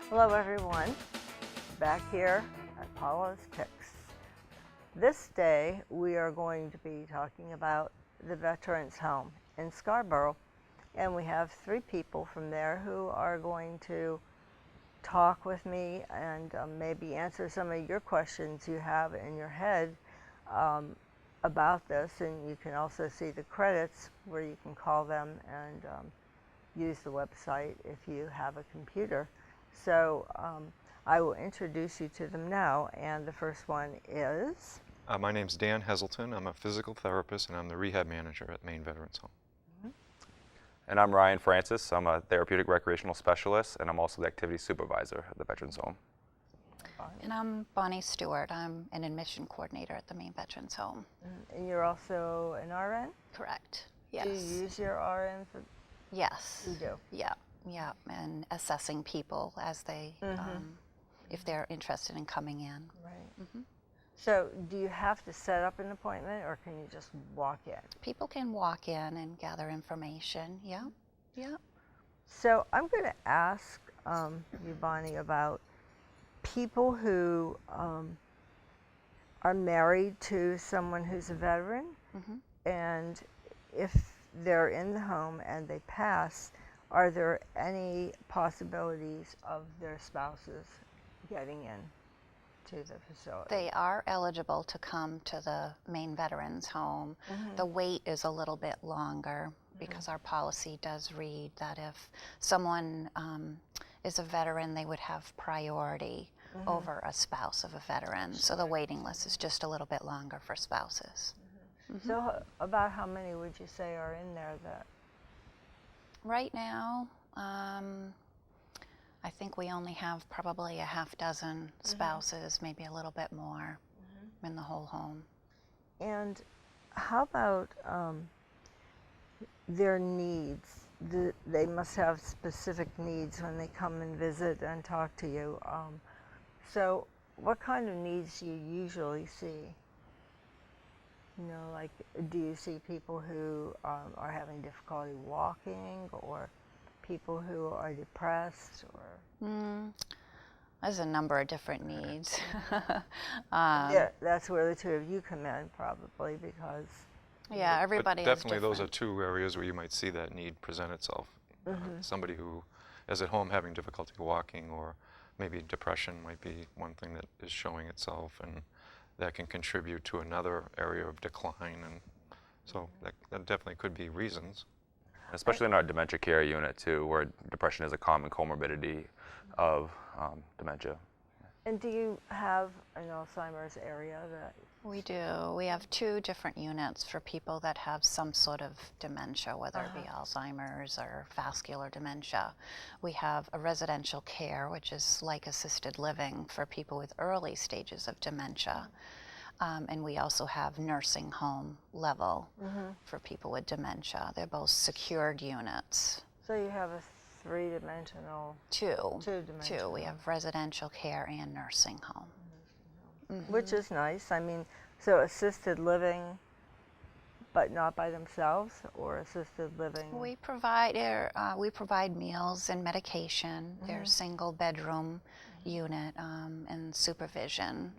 Hello everyone, back here at Paula's Picks. This day we are going to be talking about the Veterans Home in Scarborough, and we have 3 people from there who are going to talk with me and maybe answer some of your questions you have in your head about this, and you can also see the credits where you can call them and use the website if you have a computer. So I will introduce you to them now, and the first one is? My name's Dan Heselton. I'm a physical therapist, and I'm the rehab manager at Maine Veterans Home. Mm-hmm. And I'm Ryan Francis. I'm a therapeutic recreational specialist, and I'm also the activity supervisor at the Veterans Home. And I'm Bonnie Stewart. I'm an admission coordinator at the Maine Veterans Home. And you're also an RN? Correct. Yes. Do you use your RN for? Yes. You do? Yeah. Yeah. And assessing people as they, if they're interested in coming in. Right. Mm-hmm. So do you have to set up an appointment, or can you just walk in? People can walk in and gather information. Yeah. Yeah. So I'm going to ask you, Bonnie, about people who are married to someone who's a veteran, and if they're in the home and they pass, are there any possibilities of their spouses getting in to the facility? They are eligible to come to the Maine Veterans Home. The wait is a little bit longer because our policy does read that if someone is a veteran, they would have priority over a spouse of a veteran. So the waiting list is just a little bit longer for spouses. So about how many would you say are in there that? Right now, I think we only have probably a half dozen spouses, maybe a little bit more in the whole home. And how about their needs? They must have specific needs when they come and visit and talk to you. So what kind of needs do you usually see? You know, like, do you see people who are having difficulty walking, or people who are depressed, or? There's a number of different needs. Yeah, that's where the 2 of you come in, probably, because. Yeah, everybody But has definitely those are different. 2 areas where you might see that need present itself. Somebody who is at home having difficulty walking, or maybe depression might be one thing that is showing itself, and that can contribute to another area of decline, and so that definitely could be reasons. Especially in our dementia care unit too, where depression is a common comorbidity of dementia. And do you have an Alzheimer's area that? We do. We have 2 different units for people that have some sort of dementia, whether it be Alzheimer's or vascular dementia. We have a residential care, which is like assisted living for people with early stages of dementia. And we also have nursing home level for people with dementia. They're both secured units. So you have a 3-dimensional. 2. 2-dimensional. 2. We have residential care and nursing home. Which is nice. I mean, so assisted living, but not by themselves, or assisted living? We provide meals and medication. There's single bedroom unit and supervision.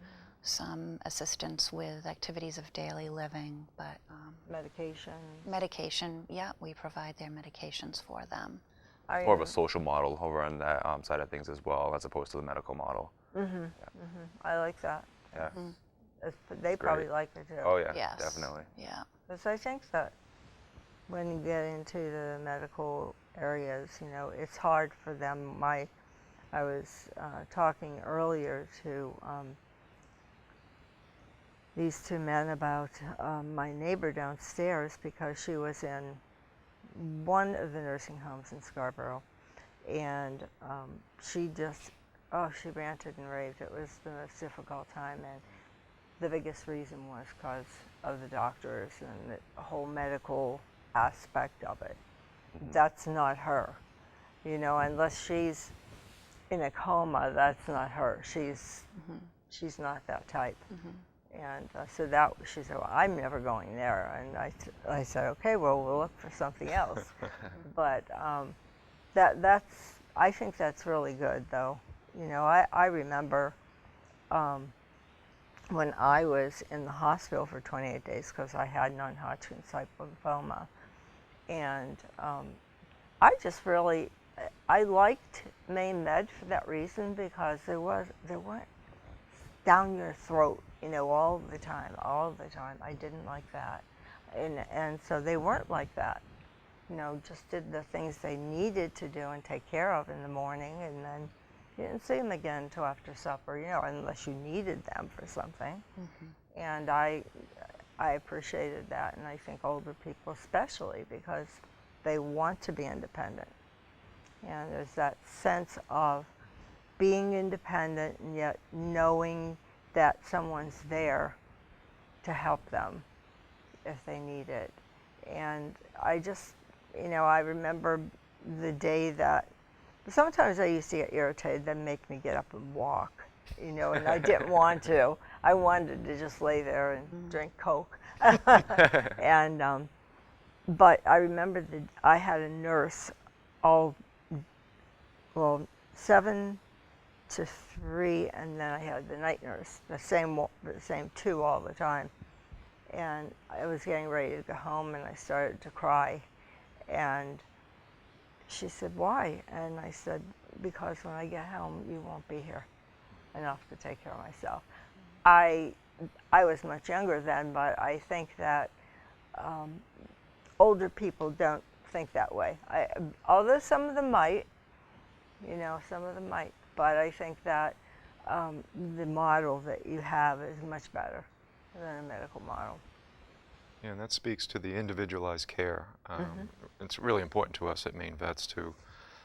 Some assistance with activities of daily living, but Medication. medication, yeah, we provide their medications for them. More of a social model over on that side of things as well, as opposed to the medical model. I like that. Yeah. They probably like it too. Oh yeah, Yes. definitely. Yeah. Because I think that when you get into the medical areas, you know, it's hard for them. I was talking earlier to these 2 men about my neighbor downstairs, because she was in one of the nursing homes in Scarborough, and she just, she ranted and raved. It was the most difficult time, and the biggest reason was because of the doctors and the whole medical aspect of it. That's not her, you know, unless she's in a coma, that's not her. She's not that type. And so that she said, well, I'm never going there. And I said, okay, well, we'll look for something else. But I think that's really good, though. You know, I remember when I was in the hospital for 28 days because I had non-Hodgkin's lymphoma, and I just really, I liked Maine Med for that reason because there weren't down your throat, you know, all the time. I didn't like that, and so they weren't like that. You know, just did the things they needed to do and take care of in the morning, and then you didn't see them again until after supper, you know, unless you needed them for something. And I appreciated that, and I think older people especially, because they want to be independent. And there's that sense of being independent and yet knowing that someone's there to help them if they need it. And I just, you know, I remember the day that sometimes I used to get irritated, then make me get up and walk, you know, and I didn't want to. I wanted to just lay there and drink Coke. And but I remember that I had a nurse 7 to 3, and then I had the night nurse, the same two all the time. And I was getting ready to go home, and I started to cry. And she said, why? And I said, because when I get home, you won't be here enough to take care of myself. I was much younger then, but I think that older people don't think that way. Although some of them might, you know, but I think that the model that you have is much better than a medical model. Yeah, and that speaks to the individualized care. It's really important to us at Maine Vets to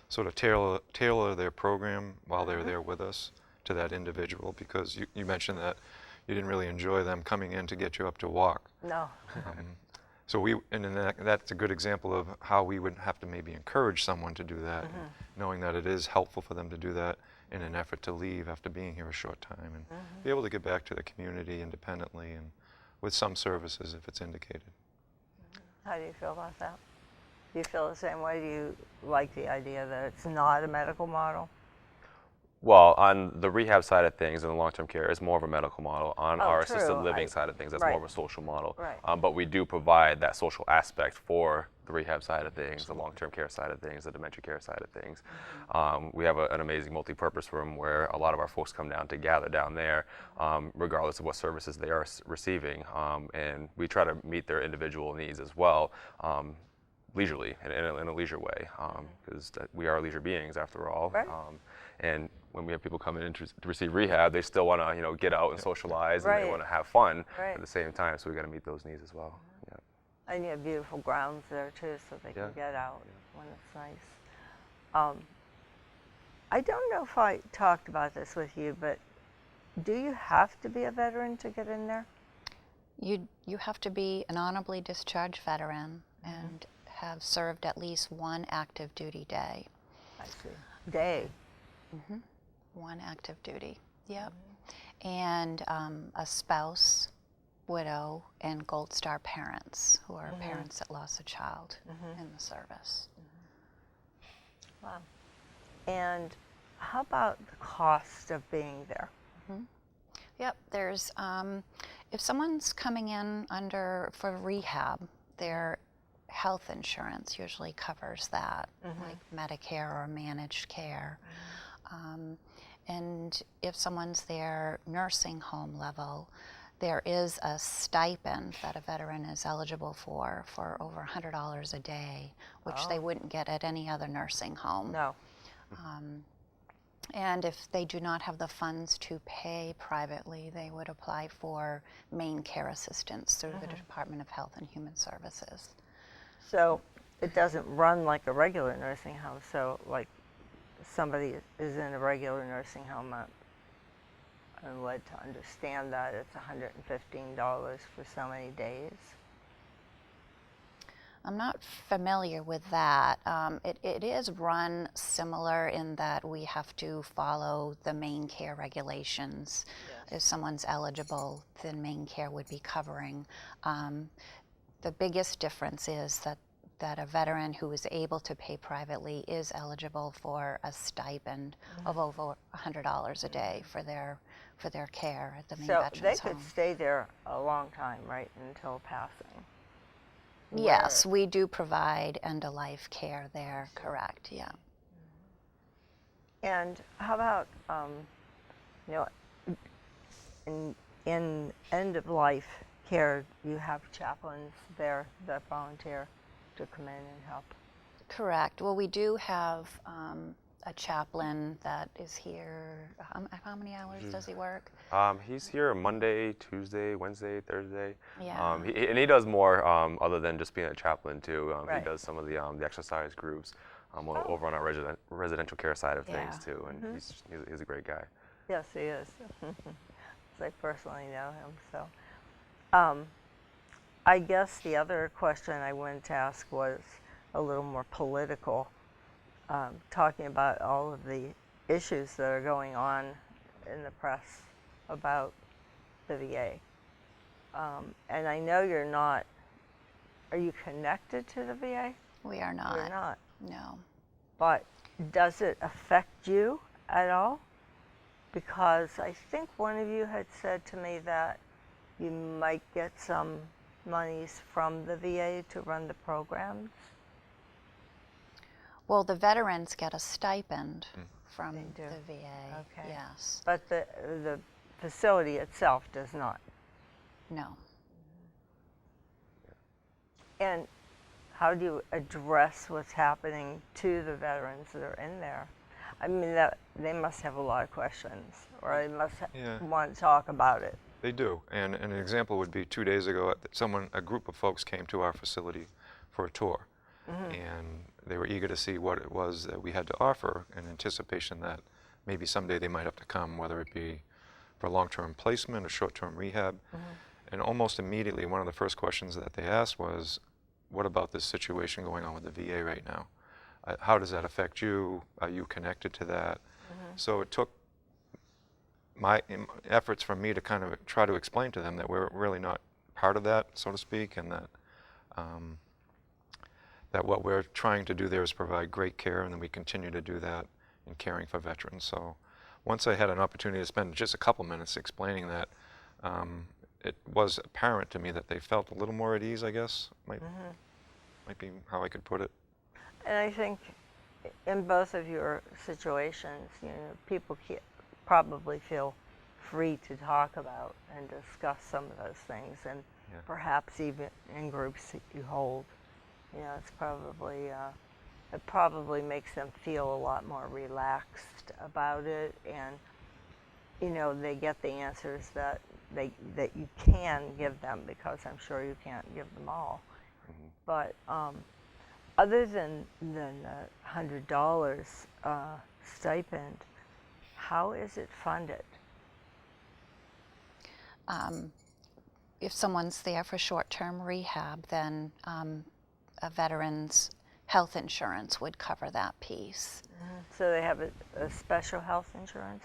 sort of tailor their program while they're there with us to that individual, because you mentioned that you didn't really enjoy them coming in to get you up to walk. No. So that's a good example of how we would have to maybe encourage someone to do that, knowing that it is helpful for them to do that in an effort to leave after being here a short time and be able to get back to the community independently and with some services if it's indicated. How do you feel about that? Do you feel the same way? Do you like the idea that it's not a medical model? Well, on the rehab side of things and the long-term care, it's more of a medical model. On our true. assisted living side of things, that's more of a social model. Right. But we do provide that social aspect for the rehab side of things, the long-term care side of things, the dementia care side of things. We have an amazing multi-purpose room where a lot of our folks come down to gather down there, regardless of what services they are receiving. And we try to meet their individual needs as well, leisurely, in a leisure way, because we are leisure beings after all. Right. And when we have people come in to receive rehab, they still want to, you know, get out and socialize, and Right. they want to have fun Right. at the same time. So we got to meet those needs as well. Yeah. And you have beautiful grounds there too, so they can get out when it's nice. I don't know if I talked about this with you, but do you have to be a veteran to get in there? You have to be an honorably discharged veteran and have served at least one active duty day. I see. Day. One active duty, yep. And a spouse, widow, and Gold Star parents, who are parents that lost a child in the service. Wow. And how about the cost of being there? Yep, there's, if someone's coming in for rehab, their health insurance usually covers that, like Medicare or managed care. And if someone's there nursing home level, there is a stipend that a veteran is eligible for over $100 a day, which they wouldn't get at any other nursing home. No. And if they do not have the funds to pay privately, they would apply for Maine Care Assistance through the Department of Health and Human Services. So it doesn't run like a regular nursing home. So like somebody is in a regular nursing home, I'm led to understand that it's $115 for so many days. I'm not familiar with that. It is run similar in that we have to follow the Maine Care regulations. Yes. If someone's eligible, then Maine Care would be covering. The biggest difference is that a veteran who is able to pay privately is eligible for a stipend of over $100 a day for their care at the Maine So Veterans they Home. could stay there a long time, right, until passing? Yes, we do provide end-of-life care there, correct, yeah. And how about, you know, in end-of-life care, you have chaplains there that volunteer to come in and help? Correct. Well, we do have a chaplain that is here. How many hours does he work? He's here Monday, Tuesday, Wednesday, Thursday. Yeah. He does more other than just being a chaplain too. Right. He does some of the exercise groups over on our residential care side of things Yeah. too, and he's a great guy. Yes, he is. I personally know him, so. I guess the other question I wanted to ask was a little more political, talking about all of the issues that are going on in the press about the VA. And I know you're not, are you connected to the VA? We are not. You're not. No. But does it affect you at all? Because I think one of you had said to me that you might get some monies from the VA to run the programs. Well, the veterans get a stipend from They do. the VA. Okay. Yes. But the facility itself does not. No. And how do you address what's happening to the veterans that are in there? I mean, that they must have a lot of questions, or they must want to talk about it. They do, and an example would be 2 days ago, a group of folks came to our facility for a tour, and they were eager to see what it was that we had to offer in anticipation that maybe someday they might have to come, whether it be for long-term placement or short-term rehab. And almost immediately, one of the first questions that they asked was, what about this situation going on with the VA right now? How does that affect you? Are you connected to that? So it took my efforts from me to kind of try to explain to them that we're really not part of that, so to speak, and that that what we're trying to do there is provide great care, and then we continue to do that in caring for veterans. So once I had an opportunity to spend just a couple minutes explaining that, it was apparent to me that they felt a little more at ease, I guess, might be how I could put it. And I think in both of your situations, you know, people probably feel free to talk about and discuss some of those things, and perhaps even in groups that you hold. You know, it's probably it probably makes them feel a lot more relaxed about it, and you know, they get the answers that you can give them, because I'm sure you can't give them all. But other than the $100 stipend, how is it funded? If someone's there for short-term rehab, then a veteran's health insurance would cover that piece. So they have a special health insurance?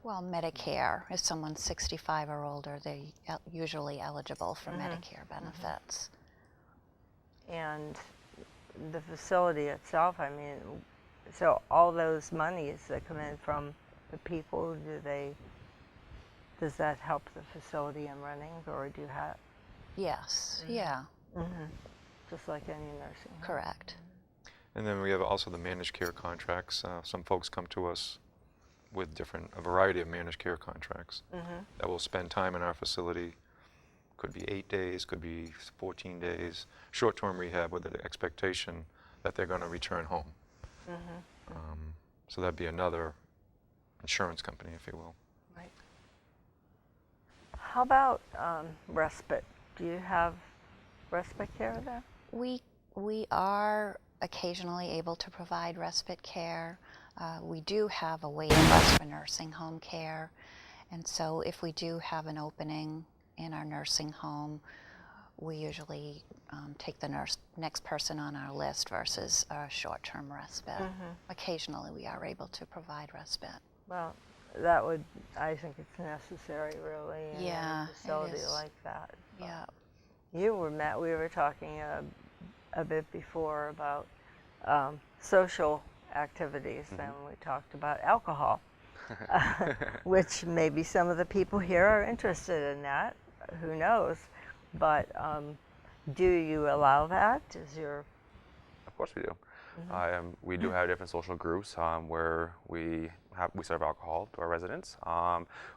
Well, Medicare, if someone's 65 or older, they're usually eligible for Medicare benefits. And the facility itself, I mean, so all those monies that come in from the people, does that help the facility in running, or do you have? Yes, yeah. Just like any nursing home. Correct. And then we have also the managed care contracts. Some folks come to us with a variety of managed care contracts that will spend time in our facility. Could be 8 days, could be 14 days, short-term rehab with the expectation that they're going to return home. So that'd be another insurance company, if you will. Right. How about respite? Do you have respite care there? We are occasionally able to provide respite care. We do have a waiting list for nursing home care, and so if we do have an opening in our nursing home, we usually take the next person on our list versus a short-term respite. Occasionally we are able to provide respite. Well, I think it's necessary, really, in Yeah, a it facility is. like that. Yeah. We were talking a bit before about social activities, and we talked about alcohol, which maybe some of the people here are interested in that. Who knows? But do you allow that? Of course we do. We do have different social groups where we serve alcohol to our residents.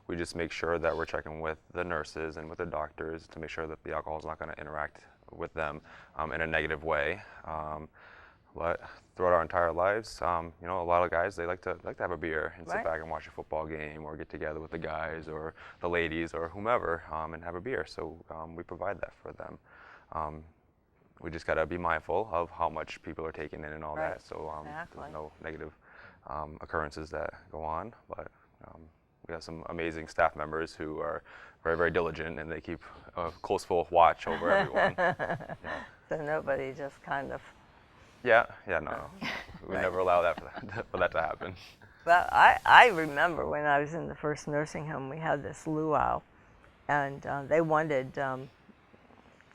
We just make sure that we're checking with the nurses and with the doctors to make sure that the alcohol is not going to interact with them in a negative way. But throughout our entire lives, you know, a lot of guys, they like to have a beer and sit back and watch a football game or get together with the guys or the ladies or whomever and have a beer. So we provide that for them. We just got to be mindful of how much people are taking in and all that. So there's no negative occurrences that go on. But we have some amazing staff members who are very, very diligent, and they keep a close full watch over everyone. So nobody just kind of... No. We never allow that for that to happen. Well, I remember when I was in the first nursing home, we had this luau, and they wanted,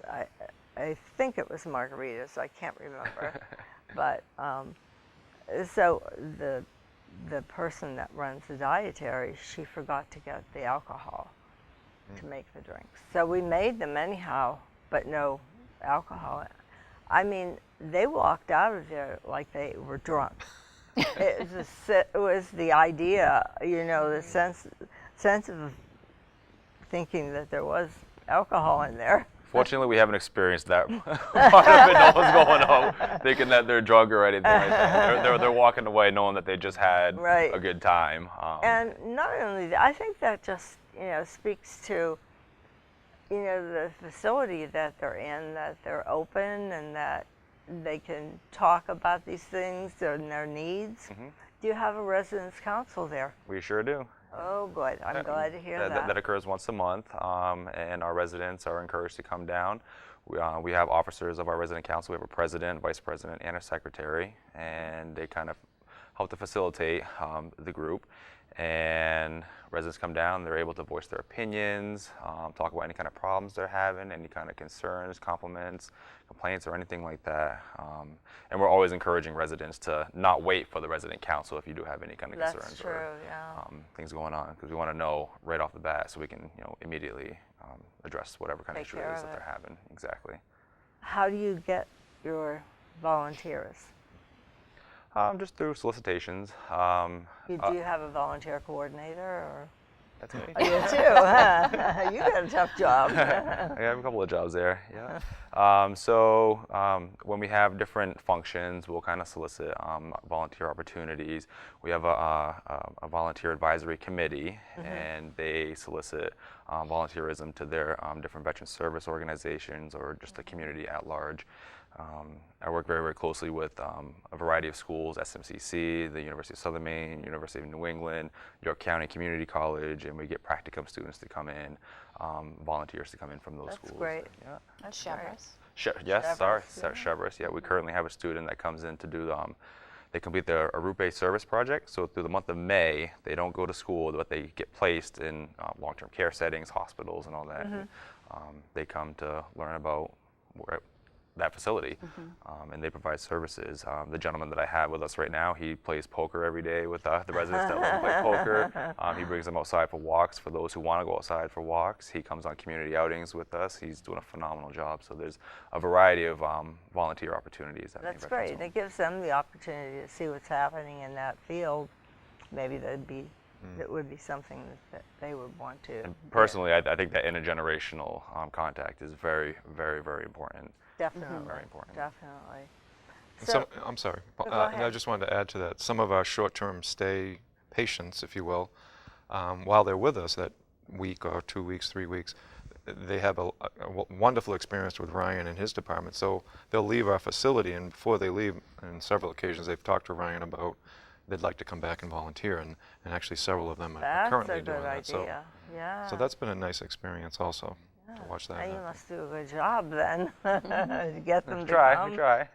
I think it was margaritas, I can't remember, but so the person that runs the dietary, she forgot to get the alcohol to make the drinks. So we made them anyhow, but no alcohol. I mean, they walked out of there like they were drunk. It was the idea, you know, the sense of thinking that there was alcohol in there. Fortunately, we haven't experienced that part of it. No one's going home thinking that they're drunk or anything like that. They're walking away knowing that they just had a good time. And not only that, I think that just, you know, speaks to, you know, the facility that they're in, that they're open and that they can talk about these things and their needs. Do you have a residence council there? We sure do. Oh, good. I'm glad to hear that. That occurs once a month, and our residents are encouraged to come down. We have officers of our resident council. We have a president, vice president, and a secretary, and they kind of help to facilitate the group. And residents come down, they're able to voice their opinions, talk about any kind of problems they're having, any kind of concerns, compliments, complaints, or anything like that. And we're always encouraging residents to not wait for the resident council if you do have any kind of concerns or things going on, because we want to know right off the bat so we can, you know, immediately address whatever kind of issue it is that they're having. Exactly. How do you get your volunteers? Just through solicitations. Do you have a volunteer coordinator, or? That's me. You too, huh? You got a tough job. I have a couple of jobs there, yeah. So when we have different functions, we'll kind of solicit volunteer opportunities. We have a volunteer advisory committee, and they solicit volunteerism to their different veteran service organizations or just the community at large. I work very, very closely with a variety of schools, SMCC, the University of Southern Maine, University of New England, York County Community College, and we get practicum students to come in, volunteers to come in from those schools. That's great. Yeah. That's Chevrolet. Yeah, we currently have a student that comes in to do, they complete their Arupe service project. So through the month of May, they don't go to school, but they get placed in long-term care settings, hospitals, and all that. And, they come to learn about that facility, and they provide services. The gentleman that I have with us right now, he plays poker every day with the residents that love to play poker. He brings them outside for walks for those who want to go outside for walks. He comes on community outings with us. He's doing a phenomenal job. So there's a variety of volunteer opportunities. That's great. It gives them the opportunity to see what's happening in that field. Maybe that would be something that they would want to. And personally, I think that intergenerational contact is very, very, very important. Definitely. Very important. Definitely. So, I'm sorry. Go ahead. I just wanted to add to that. Some of our short-term stay patients, if you will, while they're with us that week or 2 weeks, 3 weeks, they have a wonderful experience with Ryan and his department. So they'll leave our facility, and before they leave, on several occasions, they've talked to Ryan about they'd like to come back and volunteer, and actually several of them are currently doing that. That's a good idea. So that's been a nice experience also. to watch that And you happen. must do a good job then to get them We to try, come. we try.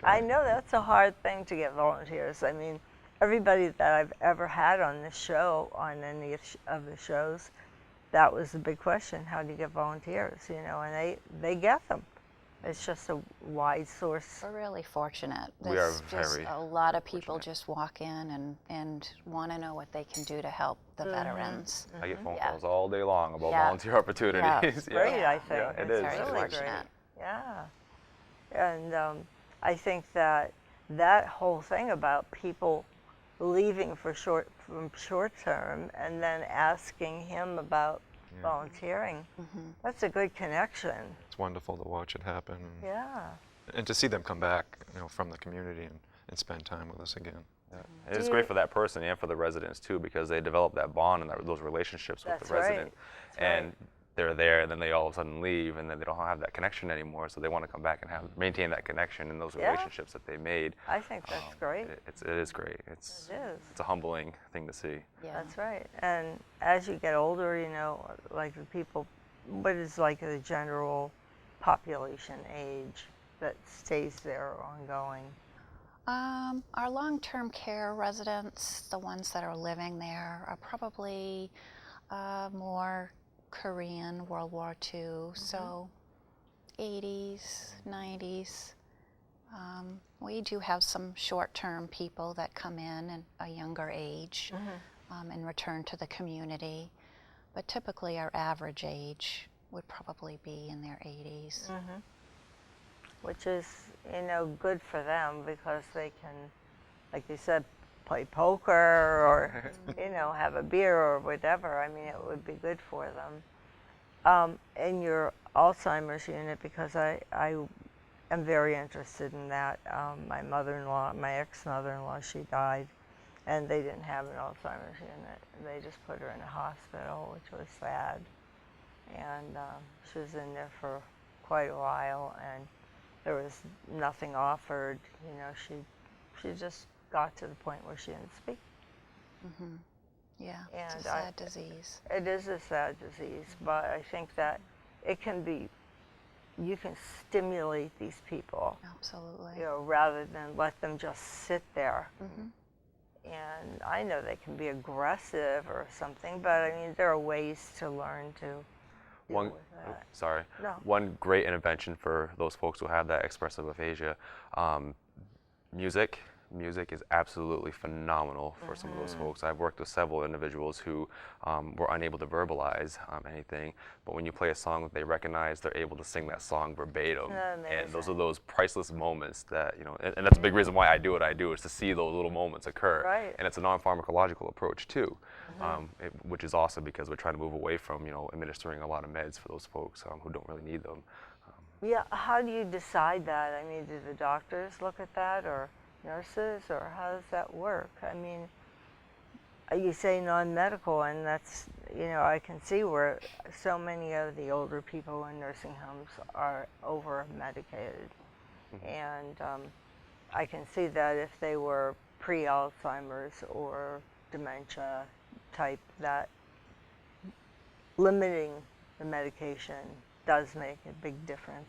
I know that's a hard thing to get volunteers. I mean, everybody that I've ever had on this show, on any of the shows, that was the big question: how do you get volunteers? You know, and they get them. It's just a wide source. We're really fortunate. We are There's just very a lot of people fortunate. just walk in and want to know what they can do to help the veterans. I get phone Yeah. calls all day long about Yeah. volunteer opportunities. Yeah. Great, I think. Yeah, it It's is. Very It is. really fortunate. great. Yeah. And I think that that whole thing about people leaving from short term and then asking him about volunteering, that's a good connection. It's wonderful to watch it happen, Yeah. and to see them come back, from the community and spend time with us again. Yeah. It's great for that person and for the residents too, because they develop that bond and those relationships with That's the right. resident. That's And right. they're there, and then they all of a sudden leave, and then they don't have that connection anymore. So they want to come back and maintain that connection and those Yeah. relationships that they made. I think that's great. It is great. It's It is. It's a humbling thing to see. Yeah. That's right. And as you get older, you know, like the people, what is like the general population age that stays there ongoing? Our long-term care residents, the ones that are living there, are probably more Korean, World War II, so 80s, 90s. We do have some short-term people that come in at a younger age and return to the community, but typically our average age would probably be in their 80s. Which is, you know, good for them because they can, like you said, play poker or, you know, have a beer or whatever. I mean, it would be good for them. In your Alzheimer's unit, because I am very interested in that. My mother-in-law, my ex-mother-in-law, she died, and they didn't have an Alzheimer's unit. They just put her in a hospital, which was sad. And she was in there for quite a while, and there was nothing offered. You know, she just got to the point where she didn't speak. Yeah, And it's a sad disease. It is a sad disease, but I think that it can be, you can stimulate these people, Absolutely. you know, rather than let them just sit there. And I know they can be aggressive or something, but I mean, there are ways to learn to deal with that. Sorry. No. One great intervention for those folks who have that expressive aphasia, music. Music is absolutely phenomenal for some of those folks. I've worked with several individuals who were unable to verbalize anything, but when you play a song that they recognize, they're able to sing that song verbatim. And those are those priceless moments that, you know, and that's a big reason why I do what I do, is to see those little moments occur. Right. And it's a non-pharmacological approach too, which is awesome because we're trying to move away from, you know, administering a lot of meds for those folks who don't really need them. Yeah, how do you decide that? I mean, do the doctors look at that, or nurses, or how does that work? I mean, you say non-medical, and that's, you know, I can see where so many of the older people in nursing homes are over-medicated. And I can see that if they were pre-Alzheimer's or dementia type, that limiting the medication does make a big difference.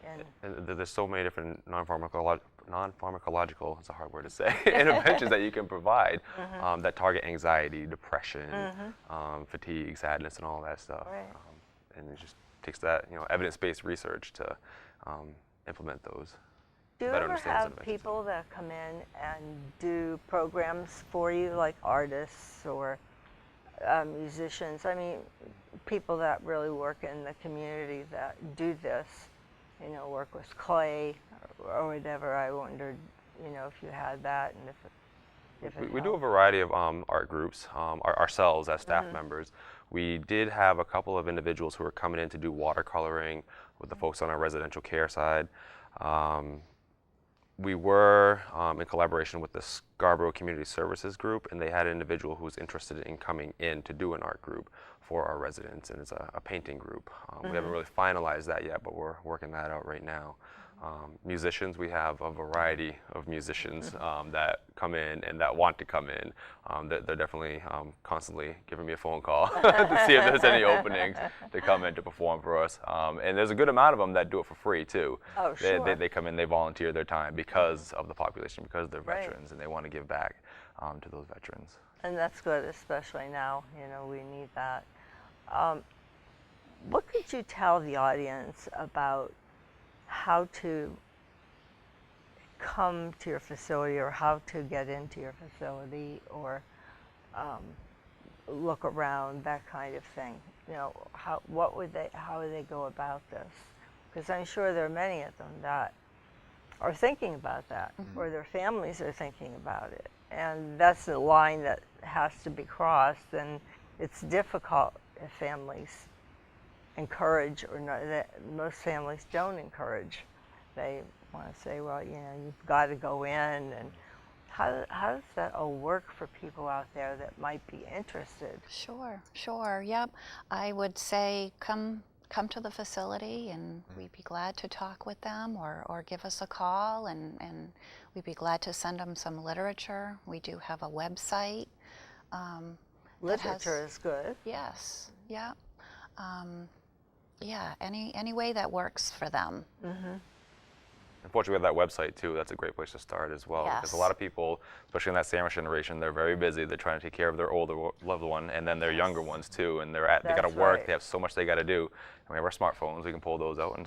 And there's so many different non-pharmacological, it's a hard word to say, interventions that you can provide that target anxiety, depression, fatigue, sadness, and all that stuff. Right. And it just takes that, you know, evidence-based research to implement those. Do you better ever understand those have interventions. people that come in and do programs for you, like artists or musicians? I mean, people that really work in the community that do this, you know, work with clay or whatever. I wondered, you know, if you had that and if it We do a helped. variety of art groups ourselves as staff members. We did have a couple of individuals who were coming in to do watercoloring with the folks on our residential care side. We were in collaboration with the Scarborough Community Services Group, and they had an individual who was interested in coming in to do an art group for our residents, and it's a painting group. We haven't really finalized that yet, but we're working that out right now. Musicians, we have a variety of musicians that come in and that want to come in. They're definitely constantly giving me a phone call to see if there's any openings to come in to perform for us. And there's a good amount of them that do it for free too. Oh, sure. They come in, they volunteer their time because of the population, because they're Right. veterans, and they want to give back to those veterans. And that's good, especially now. You know, we need that. What could you tell the audience about how to come to your facility, or how to get into your facility, or look around, that kind of thing? You know, how would they go about this? Because I'm sure there are many of them that are thinking about that, or their families are thinking about it, and that's the line that has to be crossed. And it's difficult if families encourage, or not, that most families don't encourage. They want to say, well, you know, you've got to go in. And how does that all work for people out there that might be interested? Sure, yep. I would say come to the facility, and we'd be glad to talk with them, or give us a call, and we'd be glad to send them some literature. We do have a website. Literature is good. Yes, yeah. Yeah, any way that works for them. Unfortunately, we have that website too. That's a great place to start as well. Because a lot of people, especially in that sandwich generation, they're very busy. They're trying to take care of their older loved one, and then their younger ones too. And they got to That's work. right. They have so much they got to do. And we have our smartphones. We can pull those out and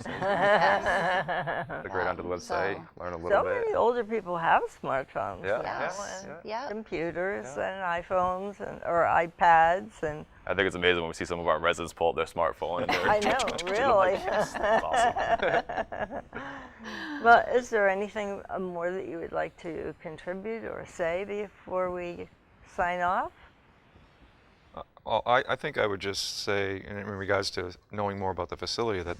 integrate onto the website, learn a little So bit. many older people have smartphones Yeah, now, Yes, and yeah. computers and iPhones or iPads, and I think it's amazing when we see some of our residents pull out their smartphone. And they're I know, really. That's awesome. Well, is there anything more that you would like to contribute or say before we sign off? Well, I think I would just say, in regards to knowing more about the facility, that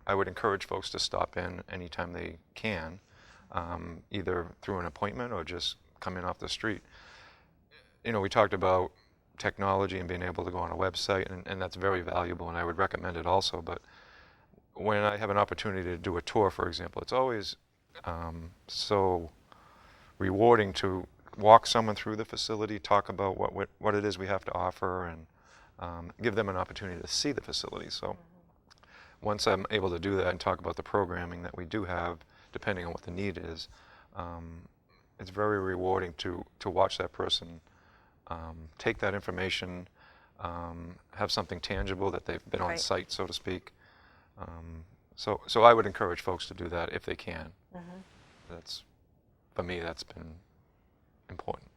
I would encourage folks to stop in anytime they can, either through an appointment or just come in off the street. You know, we talked about technology and being able to go on a website, and that's very valuable, and I would recommend it also. But when I have an opportunity to do a tour, for example, it's always so rewarding to walk someone through the facility, talk about what it is we have to offer, and give them an opportunity to see the facility. So once I'm able to do that and talk about the programming that we do have, depending on what the need is, it's very rewarding to watch that person take that information, have something tangible that they've been on Right. site, so to speak. So I would encourage folks to do that if they can. That's, for me, that's been important.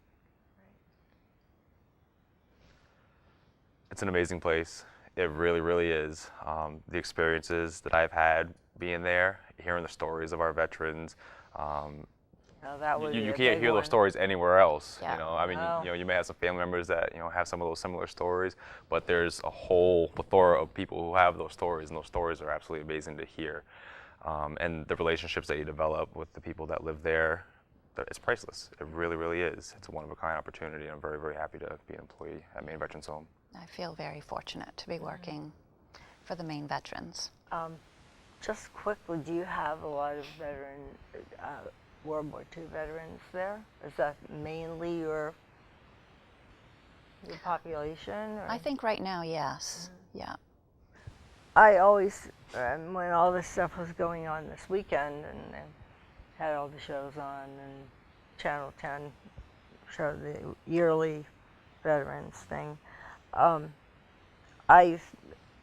It's an amazing place. It really, really is. The experiences that I've had being there, hearing the stories of our veterans, No, that would be you a can't big hear one. those stories anywhere else. Yeah. You know, I mean, No. you may have some family members that have some of those similar stories, but there's a whole plethora of people who have those stories, and those stories are absolutely amazing to hear. And the relationships that you develop with the people that live there, it's priceless. It really, really is. It's a one-of-a-kind opportunity, and I'm very, very happy to be an employee at Maine Veterans Home. I feel very fortunate to be working for the Maine veterans. Just quickly, do you have a lot of World War II veterans there? Is that mainly your population? Or? I think right now, yes. Yeah. I always, when all this stuff was going on this weekend, and had all the shows on, and Channel 10 showed the yearly veterans thing,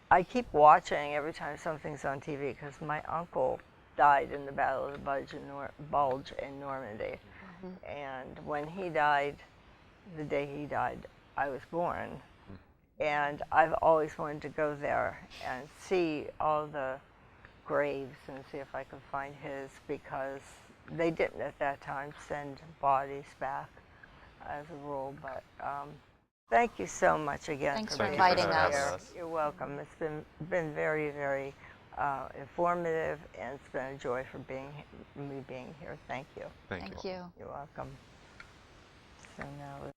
I keep watching every time something's on TV, because my uncle died in the Battle of the Bulge in Normandy. And when he died, the day he died, I was born. And I've always wanted to go there and see all the graves and see if I could find his, because they didn't at that time send bodies back as a rule. But thank you so much again Thanks for for being inviting here. us. You're welcome. It's been very, very informative, and it's been a joy for me being here. Thank you. Thank you. Thank you. You're welcome. So now.